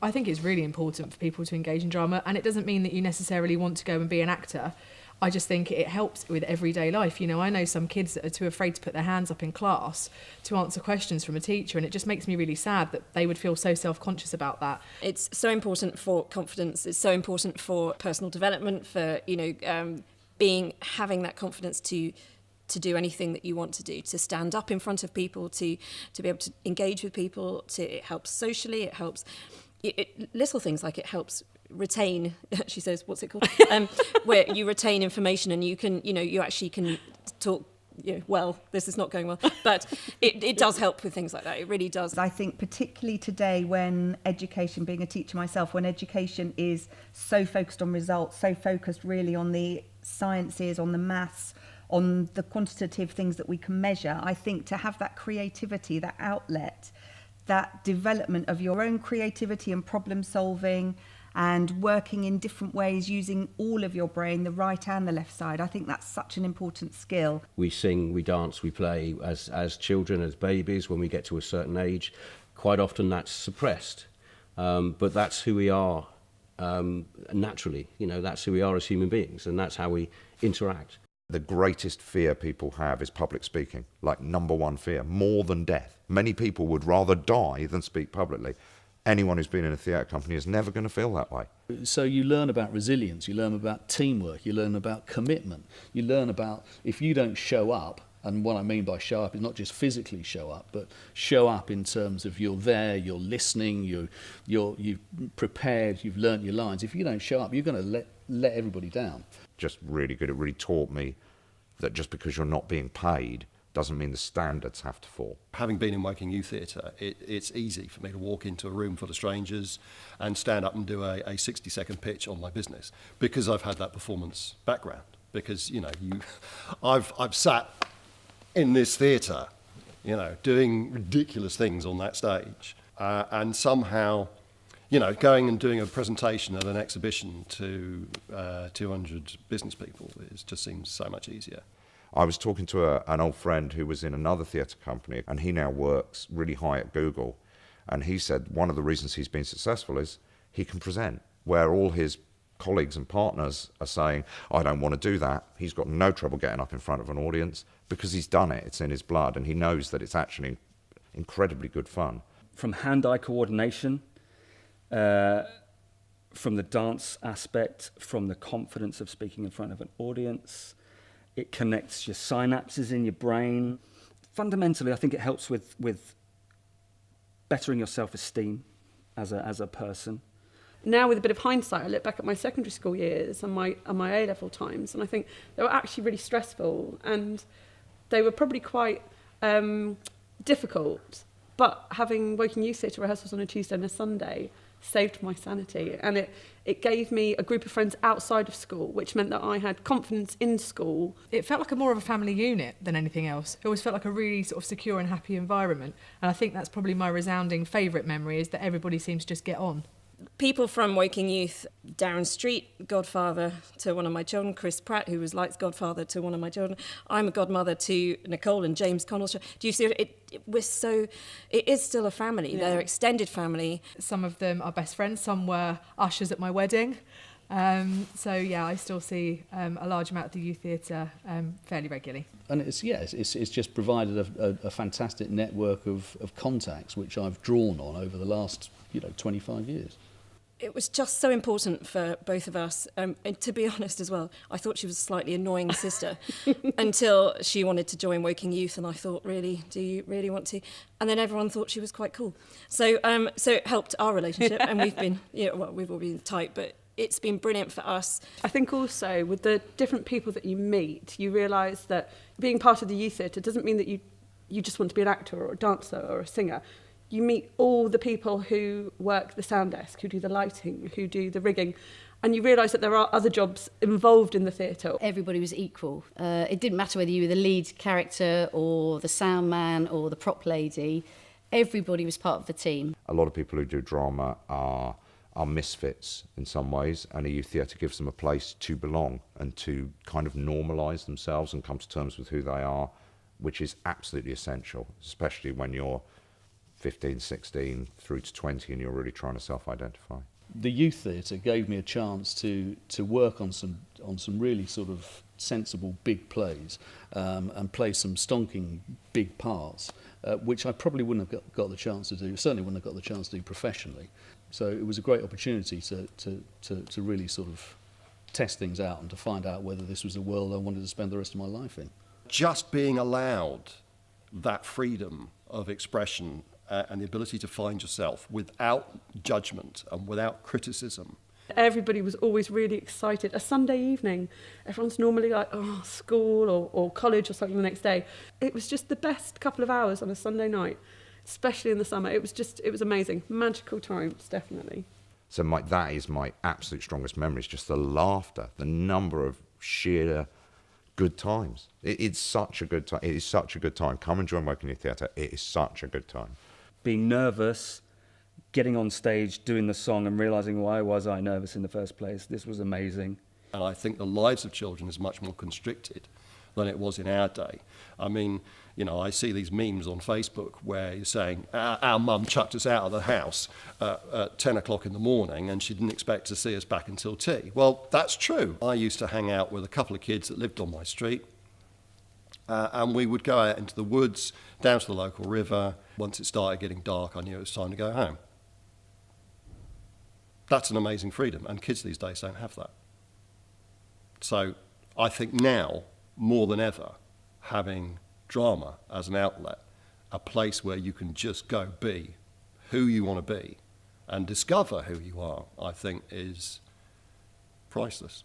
I think it's really important for people to engage in drama, and it doesn't mean that you necessarily want to go and be an actor. I just think it helps with everyday life. You know, I know some kids that are too afraid to put their hands up in class to answer questions from a teacher, and it just makes me really sad that they would feel so self-conscious about that. It's so important for confidence. It's so important for personal development, for, having that confidence to do anything that you want to do, to stand up in front of people, to be able to engage with people. It helps socially. It helps little things like it helps retain, she says, what's it called? Where you retain information and you can, you actually can talk, well, this is not going well, but it does help with things like that. It really does. I think particularly today when education, being a teacher myself, when education is so focused on results, so focused really on the sciences, on the maths, on the quantitative things that we can measure, I think to have that creativity, that outlet, that development of your own creativity and problem solving, and working in different ways using all of your brain, the right and the left side. I think that's such an important skill. We sing, we dance, we play as children, as babies. When we get to a certain age, quite often that's suppressed. But that's who we are naturally. That's who we are as human beings, and that's how we interact. The greatest fear people have is public speaking, like number one fear, more than death. Many people would rather die than speak publicly. Anyone who's been in a theatre company is never going to feel that way. So you learn about resilience, you learn about teamwork, you learn about commitment, you learn about if you don't show up, and what I mean by show up is not just physically show up, but show up in terms of you're there, you're listening, you've prepared, you've learnt your lines. If you don't show up, you're going to let everybody down. Just really good. It really taught me that just because you're not being paid doesn't mean the standards have to fall. Having been in working youth theatre, it's easy for me to walk into a room full of strangers and stand up and do a 60-second pitch on my business because I've had that performance background. Because I've sat in this theatre, doing ridiculous things on that stage, and somehow, going and doing a presentation at an exhibition to 200 business people, it just seems so much easier. I was talking to an old friend who was in another theatre company, and he now works really high at Google, and he said one of the reasons he's been successful is he can present, where all his colleagues and partners are saying, I don't want to do that. He's got no trouble getting up in front of an audience because he's done it, it's in his blood, and he knows that it's actually incredibly good fun. From hand-eye coordination, from the dance aspect, from the confidence of speaking in front of an audience, it connects your synapses in your brain. Fundamentally, I think it helps with bettering your self-esteem as a person. Now, with a bit of hindsight, I look back at my secondary school years and my A-level times, and I think they were actually really stressful, and they were probably quite difficult. But having working youth theatre rehearsals on a Tuesday and a Sunday saved my sanity, and it gave me a group of friends outside of school, which meant that I had confidence in school. It felt like more of a family unit than anything else. It always felt like a really sort of secure and happy environment, and I think that's probably my resounding favourite memory, is that everybody seems to just get on. People from Woking Youth, Darren Street, godfather to one of my children, Chris Pratt, who was Light's godfather to one of my children. I'm a godmother to Nicole and James Connell. Do you see it? It is still a family. Yeah. They're extended family. Some of them are best friends. Some were ushers at my wedding. So yeah, I still see a large amount of the youth theatre fairly regularly. And it's just provided a fantastic network of contacts which I've drawn on over the last 25 years. It was just so important for both of us, and to be honest as well, I thought she was a slightly annoying sister until she wanted to join Woking Youth, and I thought, really, do you really want to? And then everyone thought she was quite cool. So it helped our relationship, and we've been, we've all been tight, but it's been brilliant for us. I think also with the different people that you meet, you realise that being part of the youth theatre doesn't mean that you just want to be an actor or a dancer or a singer. You meet all the people who work the sound desk, who do the lighting, who do the rigging, and you realise that there are other jobs involved in the theatre. Everybody was equal. It didn't matter whether you were the lead character or the sound man or the prop lady. Everybody was part of the team. A lot of people who do drama are misfits in some ways, and a youth theatre gives them a place to belong and to kind of normalise themselves and come to terms with who they are, which is absolutely essential, especially when you're 15, 16 through to 20 and you're really trying to self-identify? The youth theatre gave me a chance to work on some really sort of sensible big plays and play some stonking big parts, which I probably wouldn't have got the chance to do, certainly wouldn't have got the chance to do professionally. So it was a great opportunity to really sort of test things out and to find out whether this was a world I wanted to spend the rest of my life in. Just being allowed that freedom of expression and the ability to find yourself without judgment and without criticism. Everybody was always really excited. A Sunday evening, everyone's normally like, oh, school or college or something the next day. It was just the best couple of hours on a Sunday night, especially in the summer. It was amazing. Magical times, definitely. So that is my absolute strongest memories, just the laughter, the number of sheer good times. It's such a good time. It is such a good time. Come and join Working in Theatre. It is such a good time. Being nervous, getting on stage, doing the song and realising why was I nervous in the first place. This was amazing. And I think the lives of children is much more constricted than it was in our day. I mean, you know, I see these memes on Facebook where you're saying, our mum chucked us out of the house at 10 o'clock in the morning and she didn't expect to see us back until tea. Well, that's true. I used to hang out with a couple of kids that lived on my street and we would go out into the woods, down to the local river. Once it started getting dark, I knew it was time to go home. That's an amazing freedom, and kids these days don't have that. So I think now, more than ever, having drama as an outlet, a place where you can just go be who you want to be and discover who you are, I think is priceless.